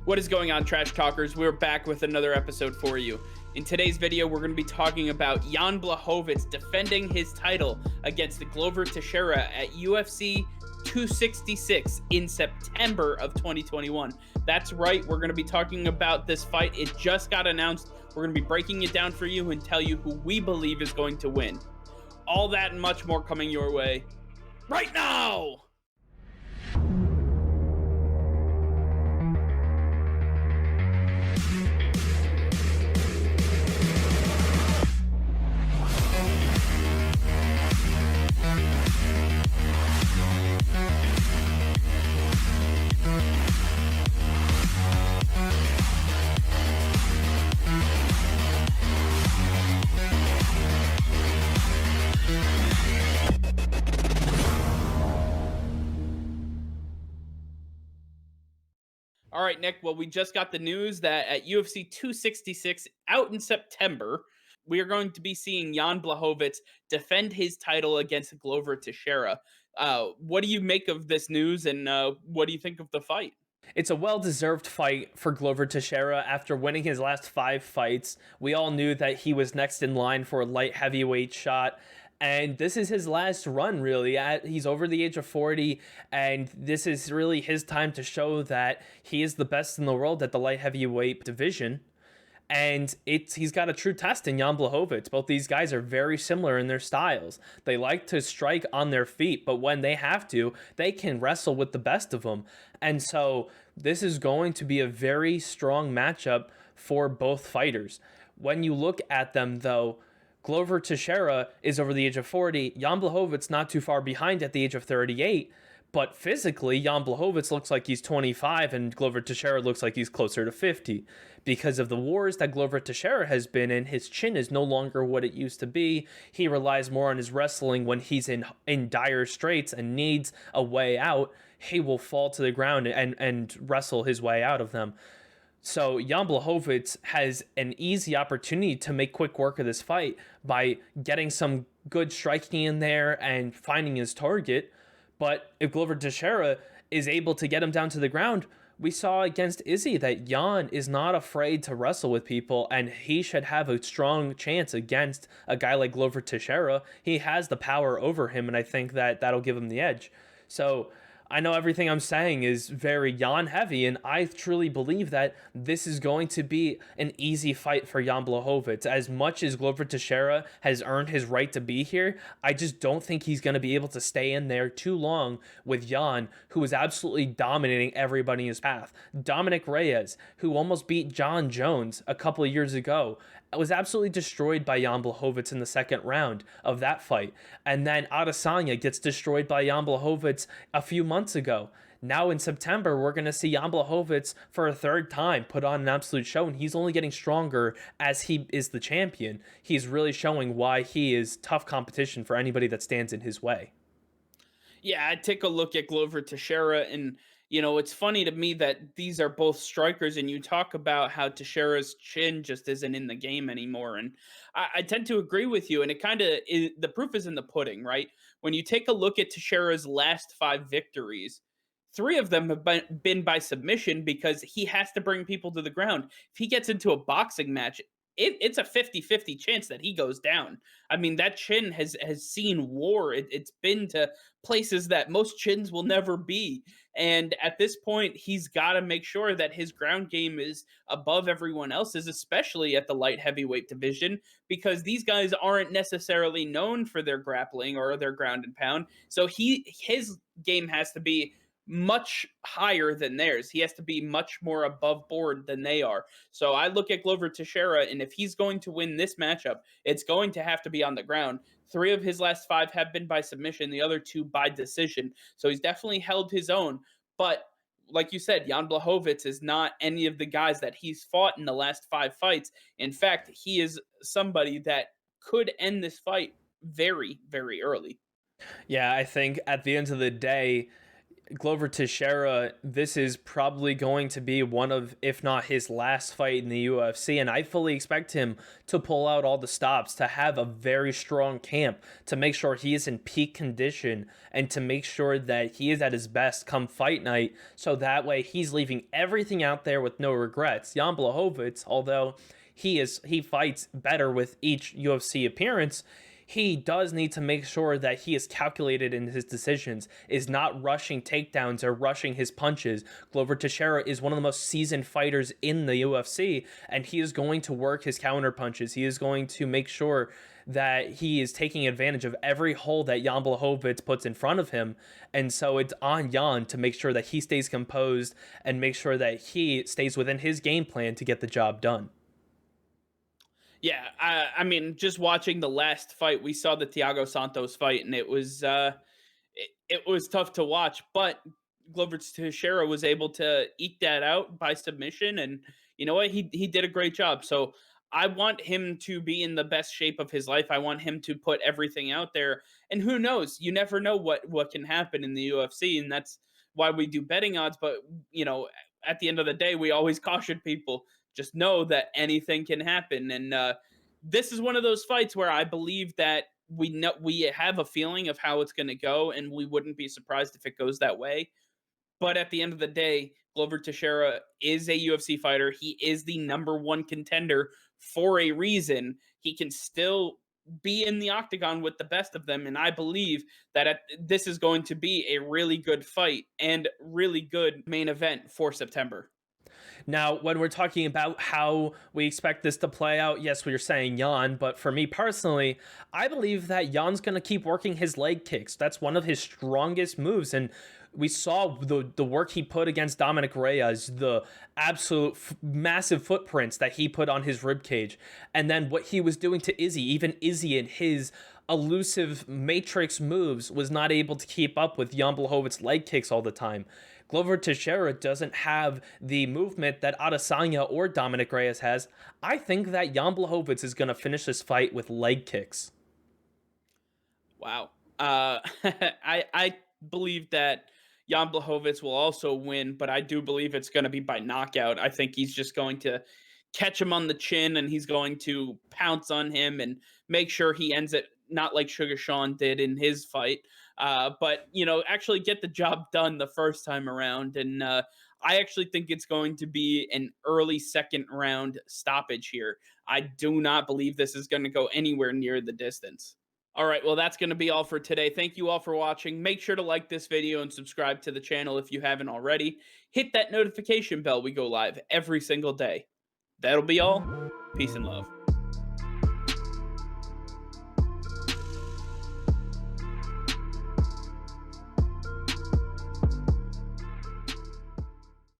What is going on, Trash Talkers? We're back with another episode for you. In today's video, we're going to be talking about Jan Blachowicz defending his title against Glover Teixeira at UFC 266 in September of 2021. That's right, we're going to be talking about this fight. It just got announced. We're going to be breaking it down for you and tell you who we believe is going to win. All that and much more coming your way right now! All right, Nick. Well, we just got the news that at UFC 266 out in September, we are going to be seeing Jan Blachowicz defend his title against Glover Teixeira. What do you make of this news, and what do you think of the fight? It's a well-deserved fight for Glover Teixeira after winning his last 5 fights. We all knew that he was next in line for a light heavyweight shot, and this is his last run, really. He's over the age of 40, and this is really his time to show that he is the best in the world at the light heavyweight division. And he's got a true test in Jan Blachowicz. Both these guys are very similar in their styles. They like to strike on their feet, but when they have to, they can wrestle with the best of them. And so this is going to be a very strong matchup for both fighters. When you look at them, though, Glover Teixeira is over the age of 40. Jan Blachowicz not too far behind at the age of 38. But physically, Jan Blachowicz looks like he's 25 and Glover Teixeira looks like he's closer to 50. Because of the wars that Glover Teixeira has been in, his chin is no longer what it used to be. He relies more on his wrestling when he's in dire straits and needs a way out. He will fall to the ground and wrestle his way out of them. So Jan Blachowicz has an easy opportunity to make quick work of this fight by getting some good striking in there and finding his target. But if Glover Teixeira is able to get him down to the ground, we saw against Izzy that Jan is not afraid to wrestle with people, and he should have a strong chance against a guy like Glover Teixeira. He has the power over him, and I think that that'll give him the edge. So I know everything I'm saying is very Jan heavy, and I truly believe that this is going to be an easy fight for Jan Blachowicz. As much as Glover Teixeira has earned his right to be here, I just don't think he's going to be able to stay in there too long with Jan, who is absolutely dominating everybody in his path. Dominic Reyes, who almost beat John Jones a couple of years ago, was absolutely destroyed by Jan Blachowicz in the second round of that fight. And then Adesanya gets destroyed by Jan Blachowicz a few months ago. Now in September, we're going to see Jan Blachowicz for a third time put on an absolute show, and he's only getting stronger as he is the champion. He's really showing why he is tough competition for anybody that stands in his way. Yeah, I take a look at Glover Teixeira, and it's funny to me that these are both strikers, and you talk about how Teixeira's chin just isn't in the game anymore, and I tend to agree with you. And it kind of the proof is in the pudding, right? When you take a look at Teixeira's last 5 victories, 3 of them have been by submission because he has to bring people to the ground. If he gets into a boxing match, it's a 50-50 chance that he goes down. I mean, that chin has seen war. It's been to places that most chins will never be. And at this point, he's got to make sure that his ground game is above everyone else's, especially at the light heavyweight division, because these guys aren't necessarily known for their grappling or their ground and pound. So his game has to be much higher than theirs. He has to be much more above board than they are. So I look at Glover Teixeira, and if he's going to win this matchup, it's going to have to be on the ground. 3 of his last 5 have been by submission, the other 2 by decision. So he's definitely held his own. But like you said, Jan Blachowicz is not any of the guys that he's fought in the last 5 fights. In fact, he is somebody that could end this fight very, very early. Yeah, I think at the end of the day, Glover Teixeira, this is probably going to be one of, if not his last fight in the UFC, and I fully expect him to pull out all the stops, to have a very strong camp, to make sure he is in peak condition, and to make sure that he is at his best come fight night, so that way he's leaving everything out there with no regrets. Jan Blachowicz, although he fights better with each UFC appearance, he does need to make sure that he is calculated in his decisions, is not rushing takedowns or rushing his punches. Glover Teixeira is one of the most seasoned fighters in the UFC, and he is going to work his counter punches. He is going to make sure that he is taking advantage of every hole that Jan Blachowicz puts in front of him. And so it's on Jan to make sure that he stays composed and make sure that he stays within his game plan to get the job done. Yeah, I mean, just watching the last fight, we saw the Thiago Santos fight, and it was tough to watch. But Glover Teixeira was able to eke that out by submission, and you know what? He did a great job. So I want him to be in the best shape of his life. I want him to put everything out there. And who knows? You never know what can happen in the UFC, and that's why we do betting odds. But you know, at the end of the day, we always caution people, just know that anything can happen. And this is one of those fights where I believe that we have a feeling of how it's going to go, and we wouldn't be surprised if it goes that way. But at the end of the day, Glover Teixeira is a UFC fighter. He is the number one contender for a reason. He can still be in the octagon with the best of them, and I believe that this is going to be a really good fight and really good main event for September. Now, when we're talking about how we expect this to play out, yes, we are saying Jan, but for me personally, I believe that Jan's going to keep working his leg kicks. That's one of his strongest moves, and we saw the work he put against Dominic Reyes, the absolute massive footprints that he put on his ribcage, and then what he was doing to Izzy. Even Izzy in his elusive matrix moves was not able to keep up with Jan Blachowicz leg kicks all the time. Glover Teixeira doesn't have the movement that Adesanya or Dominic Reyes has. I think that Jan Blachowicz is going to finish this fight with leg kicks. Wow. I believe that Jan Blachowicz will also win, but I do believe it's going to be by knockout. I think he's just going to catch him on the chin, and he's going to pounce on him and make sure he ends it not like Sugar Sean did in his fight, but you know, actually get the job done the first time around. And I actually think it's going to be an early second round stoppage here. I do not believe this is going to go anywhere near the distance. All right, well, that's going to be all for today. Thank you all for watching. Make sure to like this video and subscribe to the channel if you haven't already. Hit that notification bell. We go live every single day. That'll be all. Peace and love.